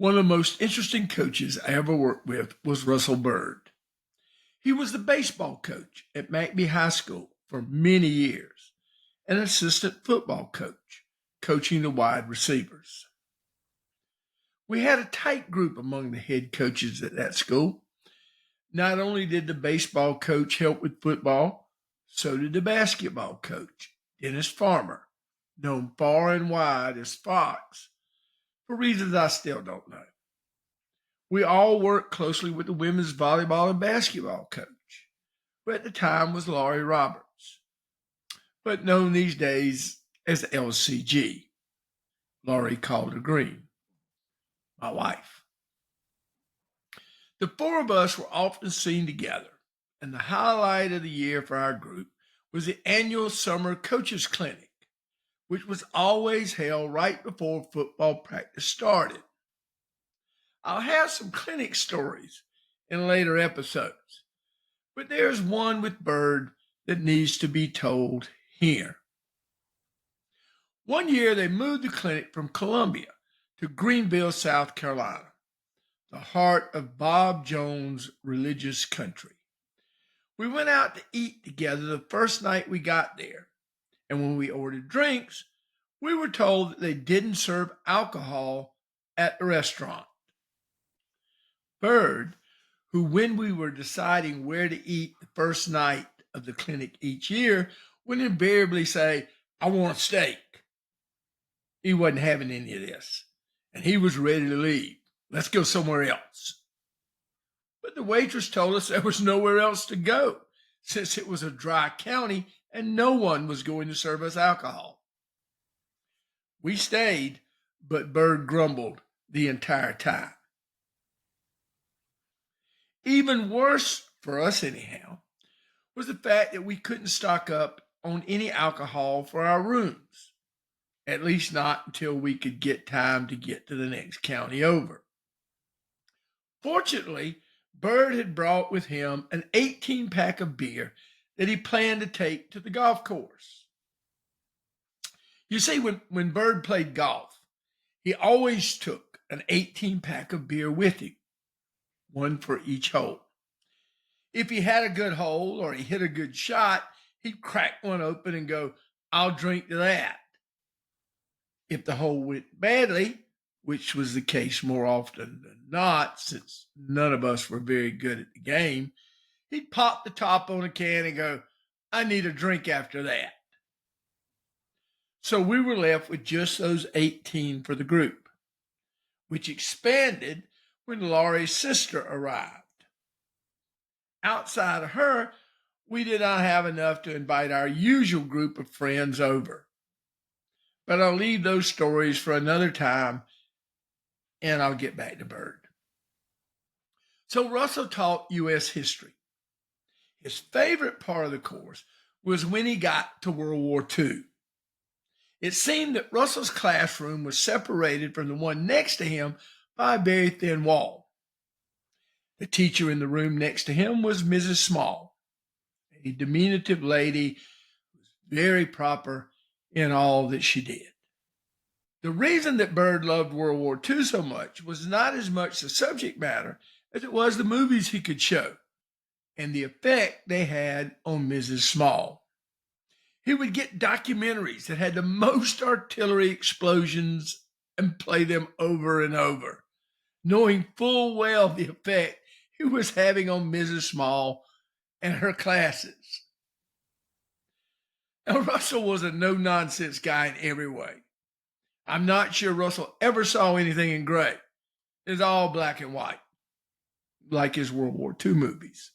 One of the most interesting coaches I ever worked with was Russell Byrd. He was the baseball coach at McBee High School for many years, an assistant football coach, coaching the wide receivers. We had a tight group among the head coaches at that school. Not only did the baseball coach help with football, so did the basketball coach, Dennis Farmer, known far and wide as Fox, for reasons I still don't know. We all worked closely with the women's volleyball and basketball coach, who at the time was Laurie Roberts, but known these days as LCG, Laurie Calder Green, my wife. The four of us were often seen together, and the highlight of the year for our group was the annual summer coaches clinic, which was always held right before football practice started. I'll have some clinic stories in later episodes, but there's one with Byrd that needs to be told here. One year they moved the clinic from Columbia to Greenville, South Carolina, the heart of Bob Jones' religious country. We went out to eat together the first night we got there, and when we ordered drinks, we were told that they didn't serve alcohol at the restaurant. Byrd, who when we were deciding where to eat the first night of the clinic each year, would invariably say, "I want a steak." He wasn't having any of this, and he was ready to leave. "Let's go somewhere else." But the waitress told us there was nowhere else to go, since it was a dry county and no one was going to serve us alcohol. We stayed, but Byrd grumbled the entire time. Even worse, for us anyhow, was the fact that we couldn't stock up on any alcohol for our rooms, at least not until we could get time to get to the next county over. Fortunately, Byrd had brought with him an 18-pack of beer that he planned to take to the golf course. You see, when Byrd played golf, he always took an 18-pack of beer with him, one for each hole. If he had a good hole or he hit a good shot, he'd crack one open and go, "I'll drink to that." If the hole went badly, which was the case more often than not, since none of us were very good at the game, he'd pop the top on a can and go, "I need a drink after that." So we were left with just those 18 for the group, which expanded when Laurie's sister arrived. Outside of her, we did not have enough to invite our usual group of friends over. But I'll leave those stories for another time, and I'll get back to Byrd. So Russell taught U.S. history. His favorite part of the course was when he got to World War II. It seemed that Russell's classroom was separated from the one next to him by a very thin wall. The teacher in the room next to him was Mrs. Small, a diminutive lady who was very proper in all that she did. The reason that Byrd loved World War II so much was not as much the subject matter as it was the movies he could show and the effect they had on Mrs. Small. He would get documentaries that had the most artillery explosions and play them over and over, knowing full well the effect he was having on Mrs. Small and her classes. Now, Russell was a no-nonsense guy in every way. I'm not sure Russell ever saw anything in gray. It's all black and white, like his World War II movies.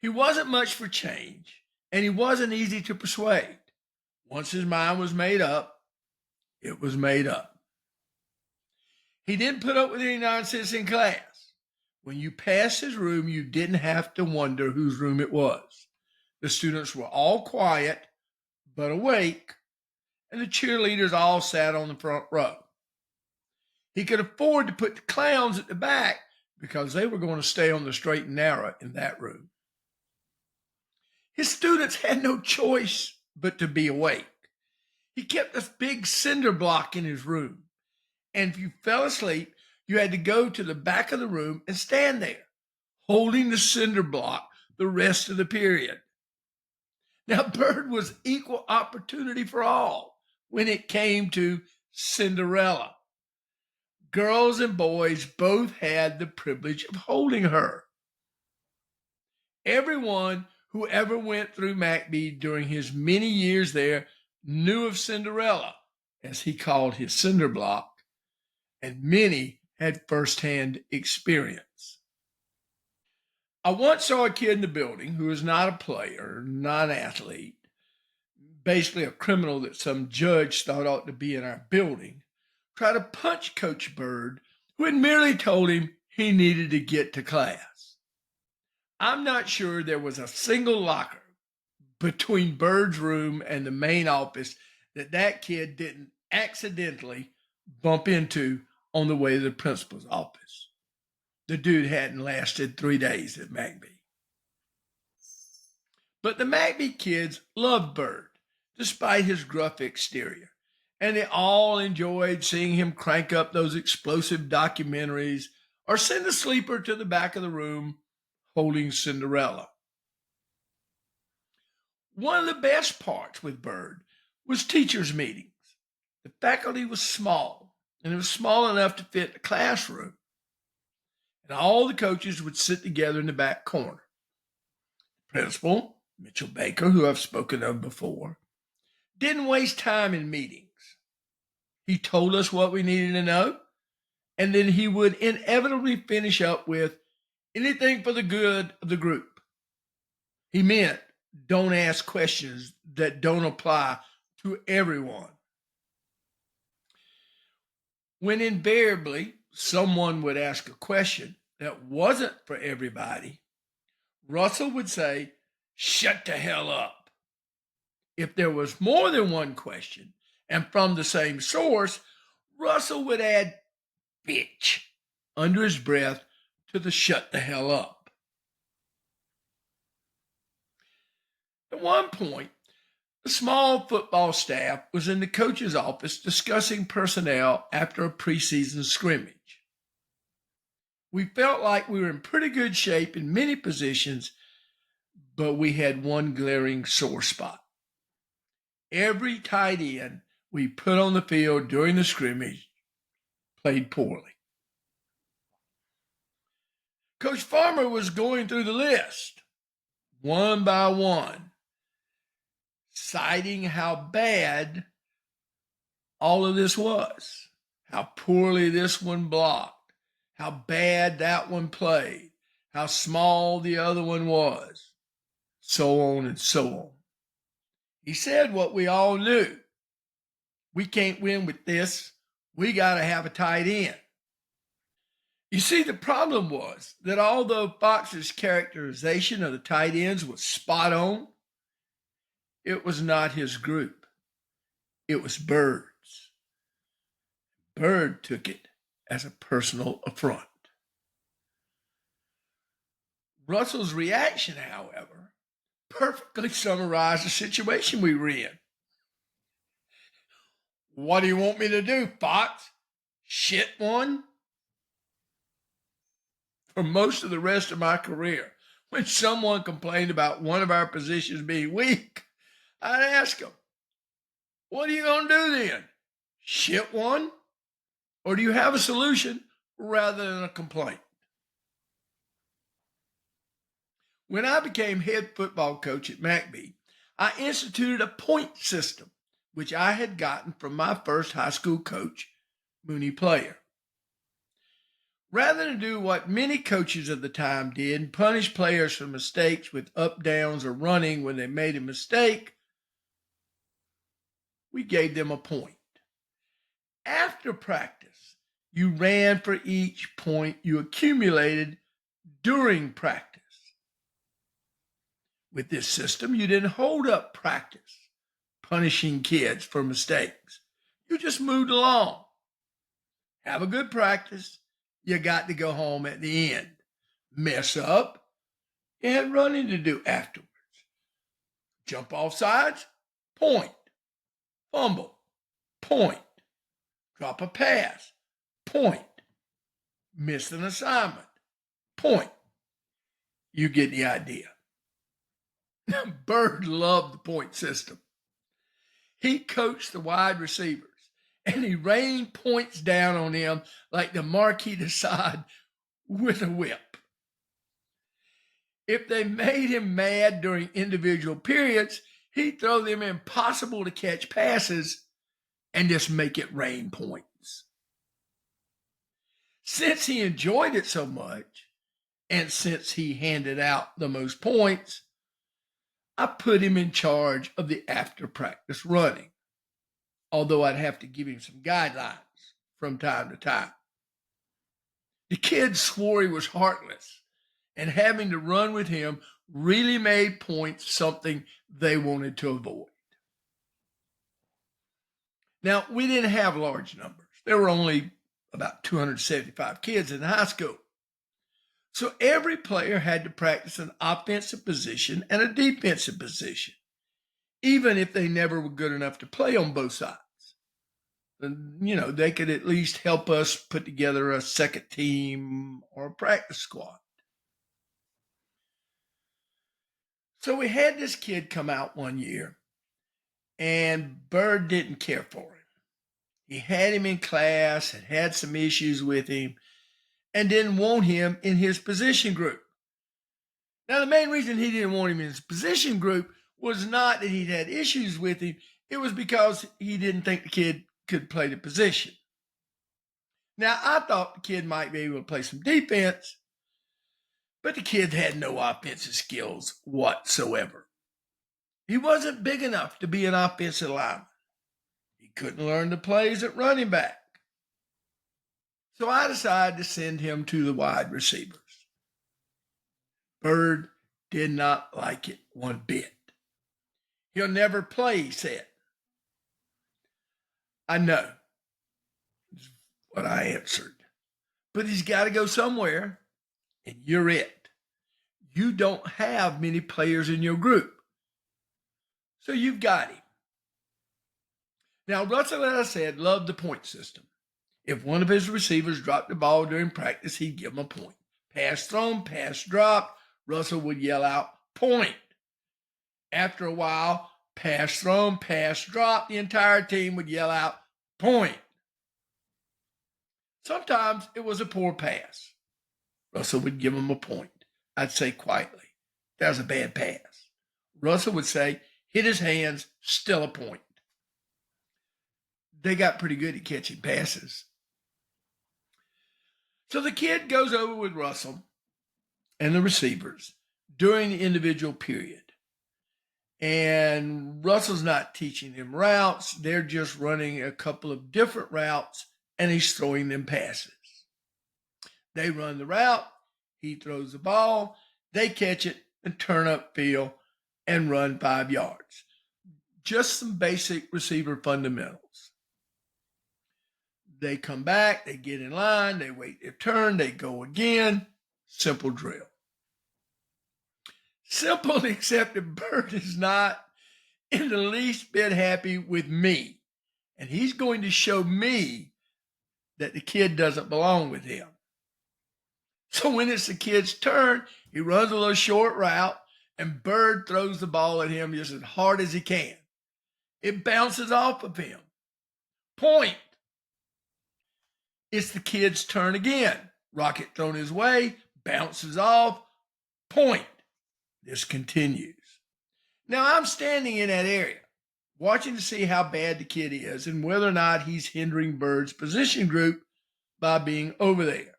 He wasn't much for change, and he wasn't easy to persuade. Once his mind was made up, it was made up. He didn't put up with any nonsense in class. When you passed his room, you didn't have to wonder whose room it was. The students were all quiet, but awake, and the cheerleaders all sat on the front row. He could afford to put the clowns at the back because they were going to stay on the straight and narrow in that room. His students had no choice but to be awake. He kept a big cinder block in his room, And if you fell asleep, you had to go to the back of the room and stand there, holding the cinder block the rest of the period. Now, Byrd was equal opportunity for all when it came to Cinderella. Girls and boys both had the privilege of holding her. Everyone who ever went through McBee during his many years there knew of Cinderella, as he called his cinder block, and many had firsthand experience. I once saw a kid in the building who was not a player, not an athlete, basically a criminal that some judge thought ought to be in our building, try to punch Coach Byrd, who had merely told him he needed to get to class. I'm not sure there was a single locker between Byrd's room and the main office that kid didn't accidentally bump into on the way to the principal's office. The dude hadn't lasted 3 days at McBee. But the McBee kids loved Byrd, despite his gruff exterior, and they all enjoyed seeing him crank up those explosive documentaries or send a sleeper to the back of the room holding Cinderella. One of the best parts with Byrd was teachers' meetings. The faculty was small, and it was small enough to fit the classroom. And all the coaches would sit together in the back corner. The principal, Mitchell Baker, who I've spoken of before, didn't waste time in meetings. He told us what we needed to know, and then he would inevitably finish up with anything for the good of the group. He meant don't ask questions that don't apply to everyone. When invariably someone would ask a question that wasn't for everybody, Russell would say, "Shut the hell up." If there was more than one question and from the same source, Russell would add "bitch" under his breath to the "shut the hell up." At one point, the small football staff was in the coach's office discussing personnel after a preseason scrimmage. We felt like we were in pretty good shape in many positions, but we had one glaring sore spot. Every tight end we put on the field during the scrimmage played poorly. Coach Farmer was going through the list, one by one, citing how bad all of this was, how poorly this one blocked, how bad that one played, how small the other one was, so on and so on. He said what we all knew. We can't win with this. We got to have a tight end. You see, the problem was that although Fox's characterization of the tight ends was spot on, it was not his group. It was Byrd's. Byrd took it as a personal affront. Russell's reaction, however, perfectly summarized the situation we were in. "What do you want me to do, Fox? Shit one?" For most of the rest of my career, when someone complained about one of our positions being weak, I'd ask them, "What are you going to do then? Shit one? Or do you have a solution rather than a complaint?" When I became head football coach at McBee, I instituted a point system, which I had gotten from my first high school coach, Mooney Player. Rather than do what many coaches of the time did and punish players for mistakes with up downs or running when they made a mistake, we gave them a point. After practice, you ran for each point you accumulated during practice. With this system, you didn't hold up practice, punishing kids for mistakes. You just moved along. Have a good practice. You got to go home at the end. Mess up, you had running to do afterwards. Jump off sides, point. Fumble, point. Drop a pass, point. Missed an assignment, point. You get the idea. Byrd loved the point system. He coached the wide receivers, and he rained points down on them like the Marquis de Sade with a whip. If they made him mad during individual periods, he'd throw them impossible to catch passes and just make it rain points. Since he enjoyed it so much, and since he handed out the most points, I put him in charge of the after practice running, although I'd have to give him some guidelines from time to time. The kids swore he was heartless, and having to run with him really made points something they wanted to avoid. Now, we didn't have large numbers. There were only about 275 kids in the high school. So every player had to practice an offensive position and a defensive position, even if they never were good enough to play on both sides. And, they could at least help us put together a second team or a practice squad. So we had this kid come out one year, and Byrd didn't care for him. He had him in class, had some issues with him, and didn't want him in his position group. Now, the main reason he didn't want him in his position group was not that he'd had issues with him. It was because he didn't think the kid could play the position. Now, I thought the kid might be able to play some defense, but the kid had no offensive skills whatsoever. He wasn't big enough to be an offensive lineman. He couldn't learn the plays at running back. So I decided to send him to the wide receivers. Byrd did not like it one bit. He'll never play, he said. I know, is what I answered. But he's got to go somewhere, and you're it. You don't have many players in your group, so you've got him. Now, Russell, as I said, loved the point system. If one of his receivers dropped the ball during practice, he'd give him a point. Pass thrown, pass dropped, Russell would yell out, point. After a while, pass thrown, pass dropped, the entire team would yell out, point. Sometimes it was a poor pass. Russell would give him a point. I'd say quietly, that was a bad pass. Russell would say, hit his hands, still a point. They got pretty good at catching passes. So the kid goes over with Russell and the receivers during the individual period. And Russell's not teaching them routes. They're just running a couple of different routes, and he's throwing them passes. They run the route. He throws the ball. They catch it and turn upfield and run 5 yards. Just some basic receiver fundamentals. They come back, they get in line, they wait their turn, they go again. Simple drill. Simple, except that Byrd is not in the least bit happy with me. And he's going to show me that the kid doesn't belong with him. So when it's the kid's turn, he runs a little short route, and Byrd throws the ball at him just as hard as he can. It bounces off of him. Point. It's the kid's turn again. Rocket thrown his way, bounces off, point. This continues. Now I'm standing in that area, watching to see how bad the kid is and whether or not he's hindering Byrd's position group by being over there.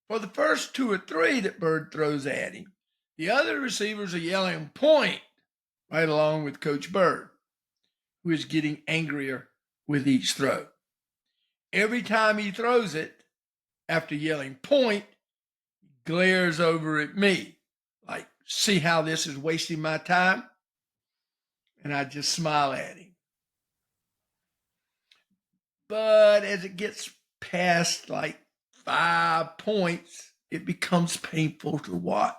For the first 2 or 3 that Byrd throws at him, the other receivers are yelling point right along with Coach Byrd, who is getting angrier with each throw. Every time he throws it, after yelling point, he glares over at me, like, see how this is wasting my time? And I just smile at him. But as it gets past like 5 points, it becomes painful to watch.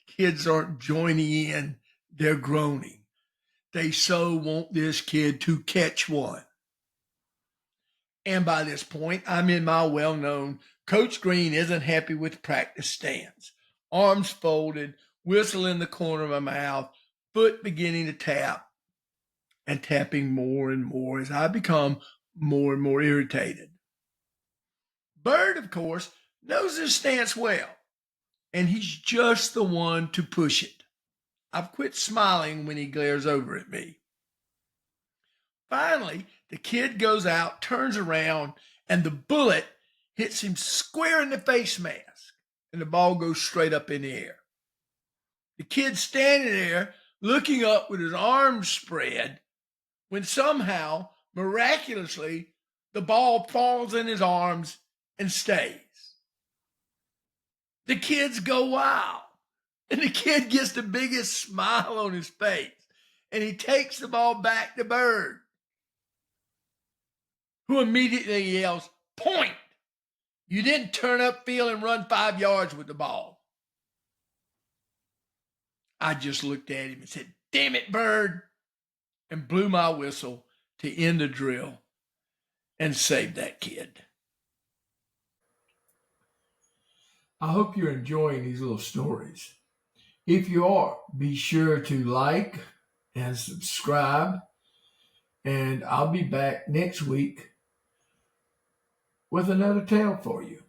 The kids aren't joining in, they're groaning. They so want this kid to catch one. And by this point, I'm in my well-known Coach Green isn't happy with practice stance. Arms folded, whistle in the corner of my mouth, foot beginning to tap, and tapping more and more as I become more and more irritated. Byrd, of course, knows his stance well, and he's just the one to push it. I've quit smiling when he glares over at me. Finally, the kid goes out, turns around, and the bullet hits him square in the face mask, and the ball goes straight up in the air. The kid's standing there looking up with his arms spread when somehow, miraculously, the ball falls in his arms and stays. The kids go wild, and the kid gets the biggest smile on his face, and he takes the ball back to Byrd, who immediately yells, "Point! You didn't turn up field and run 5 yards with the ball." I just looked at him and said, "Damn it, Byrd," and blew my whistle to end the drill and save that kid. I hope you're enjoying these little stories. If you are, be sure to like and subscribe, and I'll be back next week with another tale for you.